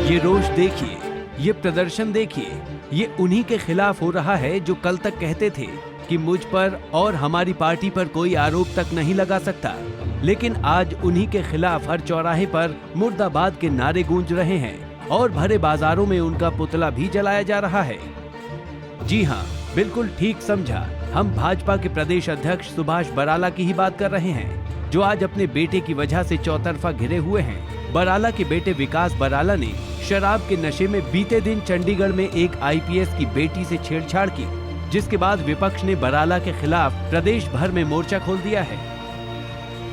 ये रोष देखिए, ये प्रदर्शन देखिए, ये उन्हीं के खिलाफ हो रहा है जो कल तक कहते थे कि मुझ पर और हमारी पार्टी पर कोई आरोप तक नहीं लगा सकता, लेकिन आज उन्हीं के खिलाफ हर चौराहे पर मुर्दाबाद के नारे गूंज रहे हैं और भरे बाजारों में उनका पुतला भी जलाया जा रहा है। जी हाँ, बिल्कुल ठीक समझा, हम भाजपा के प्रदेश अध्यक्ष सुभाष बराला की ही बात कर रहे हैं, जो आज अपने बेटे की वजह से चौतरफा घिरे हुए हैं। बराला के बेटे विकास बराला ने शराब के नशे में बीते दिन चंडीगढ़ में एक आईपीएस की बेटी से छेड़छाड़ की, जिसके बाद विपक्ष ने बराला के खिलाफ प्रदेश भर में मोर्चा खोल दिया है।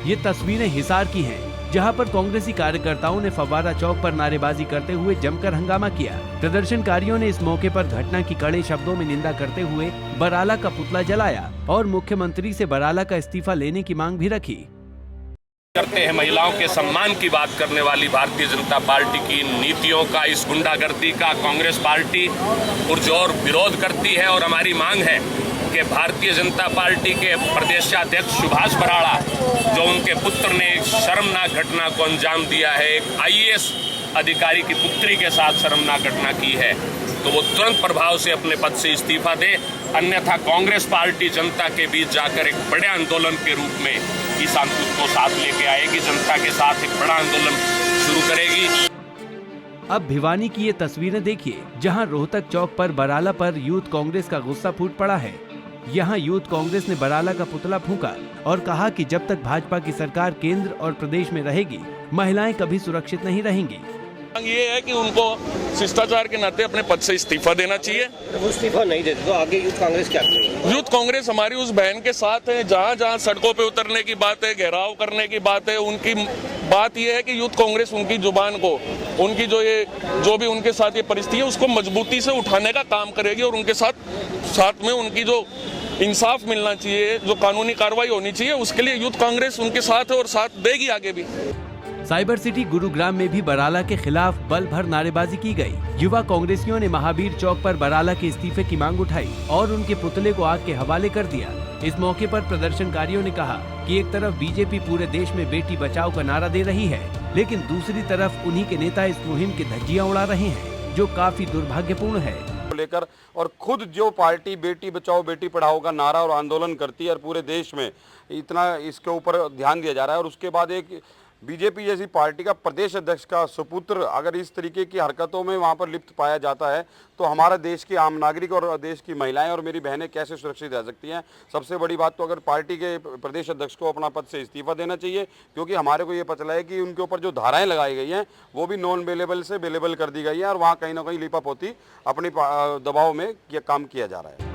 ये तस्वीरें हिसार की हैं, जहां पर कांग्रेसी कार्यकर्ताओं ने फव्वारा चौक पर नारेबाजी करते हुए जमकर हंगामा किया। प्रदर्शनकारियों ने इस मौके पर घटना की कड़े शब्दों में निंदा करते हुए बराला का पुतला जलाया और मुख्यमंत्री से बराला का इस्तीफा लेने की मांग भी रखी। करते हैं महिलाओं के सम्मान की बात करने वाली भारतीय जनता पार्टी की नीतियों का, इस गुंडागर्दी का कांग्रेस पार्टी पुरजोर विरोध करती है और हमारी मांग है कि भारतीय जनता पार्टी के प्रदेशाध्यक्ष सुभाष बराला, जो उनके पुत्र ने एक शर्मनाक घटना को अंजाम दिया है, एक आईएएस अधिकारी की पुत्री के साथ शर्मनाक घटना की है, तो वो तुरंत प्रभाव से अपने पद से इस्तीफा दे, अन्यथा कांग्रेस पार्टी जनता के बीच जाकर एक बड़े आंदोलन के रूप में इस आंदोलन को साथ लेके आएगी, जनता के साथ एक बड़ा आंदोलन शुरू करेगी। अब भिवानी की ये तस्वीरें देखिए, जहां रोहतक चौक पर बराला पर यूथ कांग्रेस का गुस्सा फूट पड़ा है। यहां यूथ कांग्रेस ने बराला का पुतला फूंका और कहा कि जब तक भाजपा की सरकार केंद्र और प्रदेश में रहेगी, महिलाएं कभी सुरक्षित नहीं रहेंगी। ये है कि उनको शिष्टाचार के नाते अपने पद से इस्तीफा देना चाहिए। वो इस्तीफा नहीं देते तो आगे यूथ कांग्रेस क्या करेगी? यूथ कांग्रेस हमारी उस बहन के साथ है, जहाँ जहाँ सड़कों पे उतरने की बात है, घेराव करने की बात है, उनकी बात यह है कि यूथ कांग्रेस उनकी जुबान को, उनकी जो भी उनके साथ ये परिस्थिति है उसको मजबूती से उठाने का काम करेगी और उनके साथ में उनकी जो इंसाफ मिलना चाहिए, जो कानूनी कार्रवाई होनी चाहिए, उसके लिए यूथ कांग्रेस उनके साथ है और साथ देगी आगे भी। साइबर सिटी गुरुग्राम में भी बराला के खिलाफ बल भर नारेबाजी की गई। युवा कांग्रेसियों ने महावीर चौक पर बराला के इस्तीफे की मांग उठाई और उनके पुतले को आग के हवाले कर दिया। इस मौके पर प्रदर्शनकारियों ने कहा कि एक तरफ बीजेपी पूरे देश में बेटी बचाओ का नारा दे रही है, लेकिन दूसरी तरफ उन्हीं के नेता इस मुहिम की धज्जियां उड़ा रहे हैं, जो काफी दुर्भाग्यपूर्ण है। लेकर और खुद जो पार्टी बेटी बचाओ बेटी पढ़ाओ का नारा और आंदोलन करती है और पूरे देश में इतना इसके ऊपर ध्यान दिया जा रहा है, और उसके बाद एक बीजेपी जैसी पार्टी का प्रदेश अध्यक्ष का सुपुत्र अगर इस तरीके की हरकतों में वहां पर लिप्त पाया जाता है, तो हमारा देश के आम नागरिक और देश की महिलाएं और मेरी बहनें कैसे सुरक्षित रह सकती हैं। सबसे बड़ी बात तो अगर पार्टी के प्रदेश अध्यक्ष को अपना पद से इस्तीफा देना चाहिए, क्योंकि हमारे को ये पता चला है कि उनके ऊपर जो धाराएं लगाई गई हैं वो भी नॉन बेलेबल से बेलेबल कर दी गई है और वहाँ कहीं ना कहीं लिपापोती अपनी दबाव में ये काम किया जा रहा है।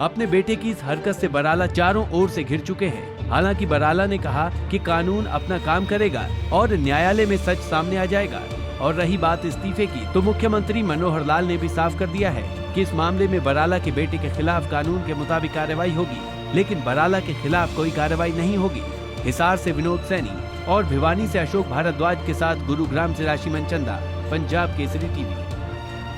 अपने बेटे की इस हरकत से बराला चारों ओर से घिर चुके हैं। हालांकि बराला ने कहा कि कानून अपना काम करेगा और न्यायालय में सच सामने आ जाएगा। और रही बात इस्तीफे की, तो मुख्यमंत्री मनोहर लाल ने भी साफ कर दिया है कि इस मामले में बराला के बेटे के खिलाफ कानून के मुताबिक कार्रवाई होगी, लेकिन बराला के खिलाफ कोई कार्रवाई नहीं होगी। हिसार से विनोद सैनी और भिवानी से अशोक भारद्वाज के साथ गुरुग्राम से राशि मनचंदा, पंजाब केसरी टीवी।